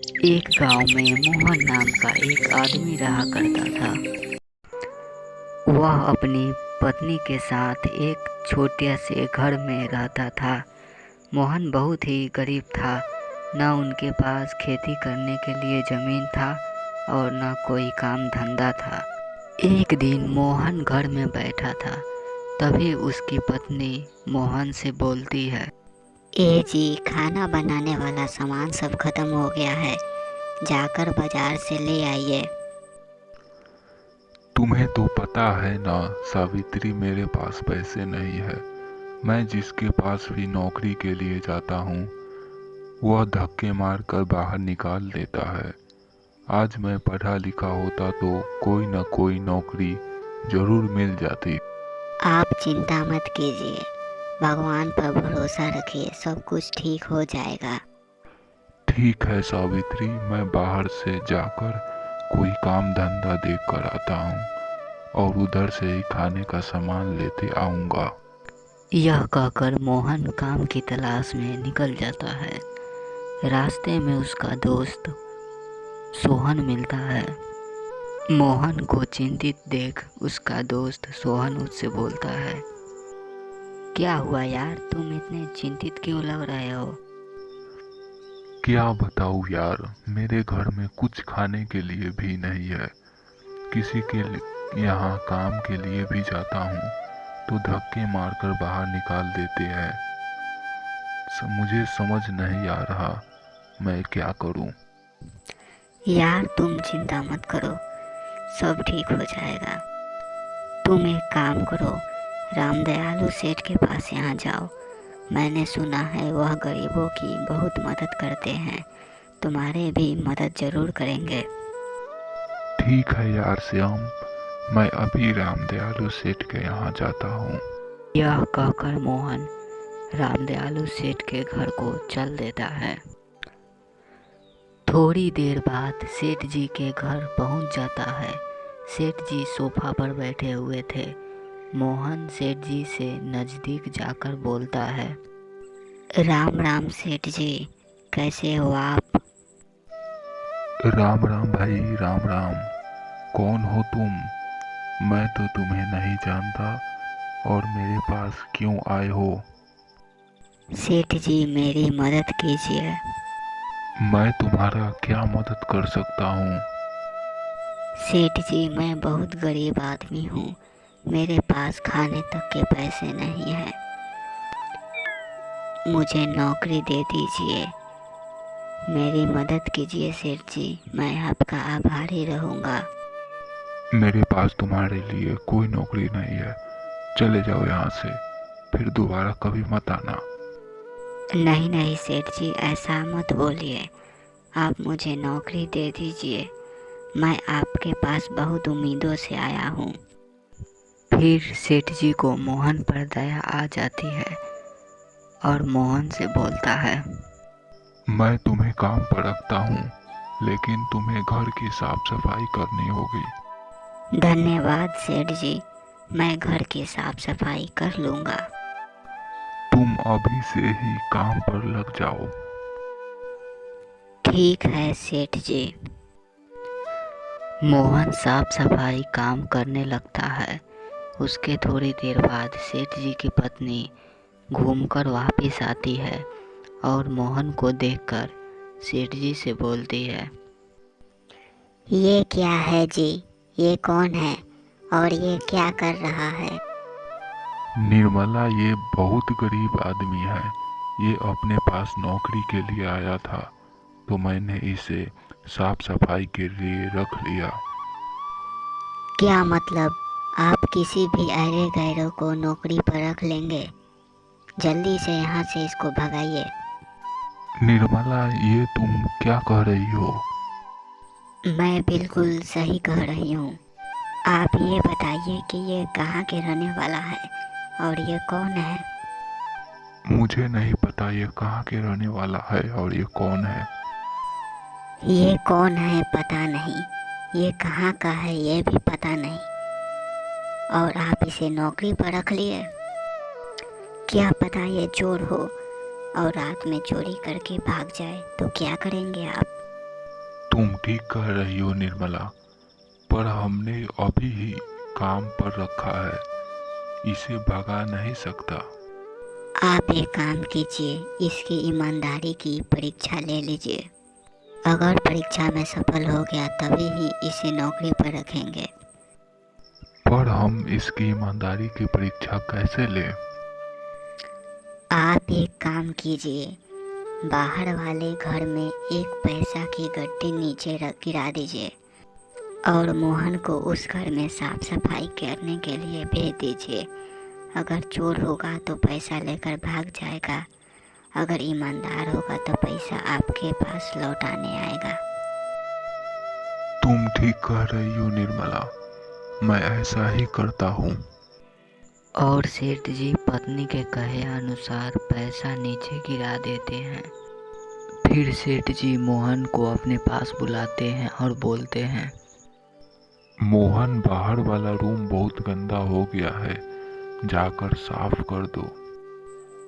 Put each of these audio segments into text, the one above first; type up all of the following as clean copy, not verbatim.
एक गांव में मोहन नाम का एक आदमी रहा करता था। वह अपनी पत्नी के साथ एक छोटे से घर में रहता था। मोहन बहुत ही गरीब था। न उनके पास खेती करने के लिए ज़मीन था और न कोई काम धंधा था। एक दिन मोहन घर में बैठा था, तभी उसकी पत्नी मोहन से बोलती है, ए जी, खाना बनाने वाला सामान सब खत्म हो गया है, जाकर बाजार से ले आइए। तुम्हें तो पता है ना सावित्री, मेरे पास पैसे नहीं है। मैं जिसके पास भी नौकरी के लिए जाता हूँ वह धक्के मारकर बाहर निकाल देता है। आज मैं पढ़ा लिखा होता तो कोई न कोई नौकरी जरूर मिल जाती। आप चिंता मत कीजिए, भगवान पर भरोसा रखिए, सब कुछ ठीक हो जाएगा। ठीक है सावित्री, मैं बाहर से जाकर कोई काम धंधा देख कर आता हूँ और उधर से ही खाने का सामान लेते आऊँगा। यह कहकर मोहन काम की तलाश में निकल जाता है। रास्ते में उसका दोस्त सोहन मिलता है। मोहन को चिंतित देख उसका दोस्त सोहन उससे बोलता है, क्या हुआ यार, तुम इतने चिंतित क्यों लग रहे हो? क्या बताऊँ यार, मेरे घर में कुछ खाने के लिए भी नहीं है। किसी के यहाँ काम के लिए भी जाता हूँ तो धक्के मारकर बाहर निकाल देते हैं। मुझे समझ नहीं आ रहा मैं क्या करूँ। यार तुम चिंता मत करो, सब ठीक हो जाएगा। तुम एक काम करो, रामदयालु सेठ के पास यहाँ जाओ। मैंने सुना है वह गरीबों की बहुत मदद करते हैं, तुम्हारे भी मदद जरूर करेंगे। ठीक है यार श्याम, मैं अभी रामदयालु सेठ के यहाँ जाता हूँ। यह कहकर मोहन रामदयालु सेठ के घर को चल देता है। थोड़ी देर बाद सेठ जी के घर पहुंच जाता है। सेठ जी सोफा पर बैठे हुए थे। मोहन सेठ जी से नज़दीक जाकर बोलता है, राम राम सेठ जी, कैसे हो आप? राम राम भाई, राम राम। कौन हो तुम? मैं तो तुम्हें नहीं जानता और मेरे पास क्यों आए हो? सेठ जी मेरी मदद कीजिए। मैं तुम्हारा क्या मदद कर सकता हूँ? सेठ जी मैं बहुत गरीब आदमी हूँ, मेरे पास खाने तक के पैसे नहीं हैं, मुझे नौकरी दे दीजिए, मेरी मदद कीजिए सेठ जी, मैं आपका आभारी रहूँगा। मेरे पास तुम्हारे लिए कोई नौकरी नहीं है, चले जाओ यहाँ से, फिर दोबारा कभी मत आना। नहीं नहीं सेठ जी, ऐसा मत बोलिए, आप मुझे नौकरी दे दीजिए, मैं आपके पास बहुत उम्मीदों से आया हूँ। फिर सेठ जी को मोहन पर दया आ जाती है और मोहन से बोलता है, मैं तुम्हें काम पर रखता हूँ, लेकिन तुम्हें घर की साफ सफाई करनी होगी। धन्यवाद सेठ जी, मैं घर की साफ सफाई कर लूँगा। तुम अभी से ही काम पर लग जाओ। ठीक है सेठ जी। मोहन साफ सफाई काम करने लगता है। उसके थोड़ी देर बाद सेठ जी की पत्नी घूमकर वापस आती है और मोहन को देखकर सेठ जी से बोलती है, ये क्या है जी, ये कौन है और ये क्या कर रहा है? निर्मला, ये बहुत गरीब आदमी है। ये अपने पास नौकरी के लिए आया था तो मैंने इसे साफ सफाई के लिए रख लिया। क्या मतलब, आप किसी भी अरे गैरों को नौकरी पर रख लेंगे? जल्दी से यहाँ से इसको भगाइए। निर्मला, ये तुम क्या कह रही हो? मैं बिल्कुल सही कह रही हूँ। आप ये बताइए कि ये कहाँ के रहने वाला है और ये कौन है? मुझे नहीं पता ये कहाँ के रहने वाला है और ये कौन है। ये कौन है पता नहीं, ये कहाँ का है ये भी पता नहीं, और आप इसे नौकरी पर रख लिए। क्या पता ये चोर हो और रात में चोरी करके भाग जाए तो क्या करेंगे आप? तुम ठीक कह रही हो निर्मला, पर हमने अभी ही काम पर रखा है, इसे भगा नहीं सकता। आप एक काम कीजिए, इसकी ईमानदारी की परीक्षा ले लीजिए। अगर परीक्षा में सफल हो गया तभी ही इसे नौकरी पर रखेंगे। पर हम इसकी ईमानदारी की परीक्षा कैसे लें? आप एक काम कीजिए, बाहर वाले घर में एक पैसा की गड्डी नीचे गिरा दीजिए और मोहन को उस घर में साफ सफाई करने के लिए भेज दीजिए। अगर चोर होगा तो पैसा लेकर भाग जाएगा, अगर ईमानदार होगा तो पैसा आपके पास लौटाने आएगा। तुम ठीक कह रही हो निर्मला, मैं ऐसा ही करता हूँ। और सेठ जी पत्नी के कहे अनुसार पैसा नीचे गिरा देते हैं। फिर सेठ जी मोहन को अपने पास बुलाते हैं और बोलते हैं, मोहन, बाहर वाला रूम बहुत गंदा हो गया है, जाकर साफ कर दो।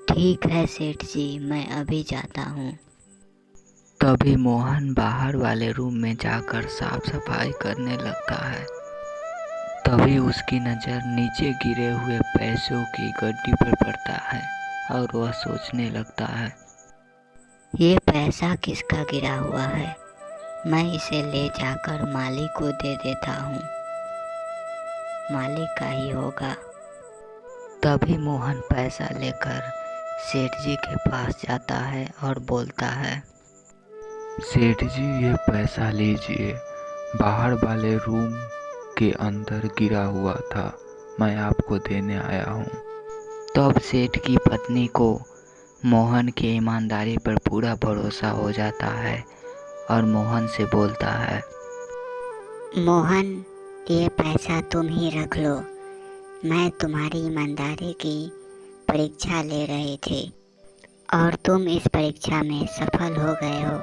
ठीक है सेठ जी, मैं अभी जाता हूँ। तभी मोहन बाहर वाले रूम में जाकर साफ सफाई करने लगता है। तभी उसकी नज़र नीचे गिरे हुए पैसों की गड्डी पर पड़ता है और वह सोचने लगता है, ये पैसा किसका गिरा हुआ है? मैं इसे ले जाकर मालिक को दे देता हूँ, मालिक का ही होगा। तभी मोहन पैसा लेकर सेठ जी के पास जाता है और बोलता है, सेठ जी, ये पैसा लीजिए, बाहर वाले रूम के अंदर गिरा हुआ था, मैं आपको देने आया हूँ। तब सेठ की पत्नी को मोहन की ईमानदारी पर पूरा भरोसा हो जाता है और मोहन से बोलता है, मोहन, ये पैसा तुम ही रख लो, मैं तुम्हारी ईमानदारी की परीक्षा ले रही थी और तुम इस परीक्षा में सफल हो गए हो।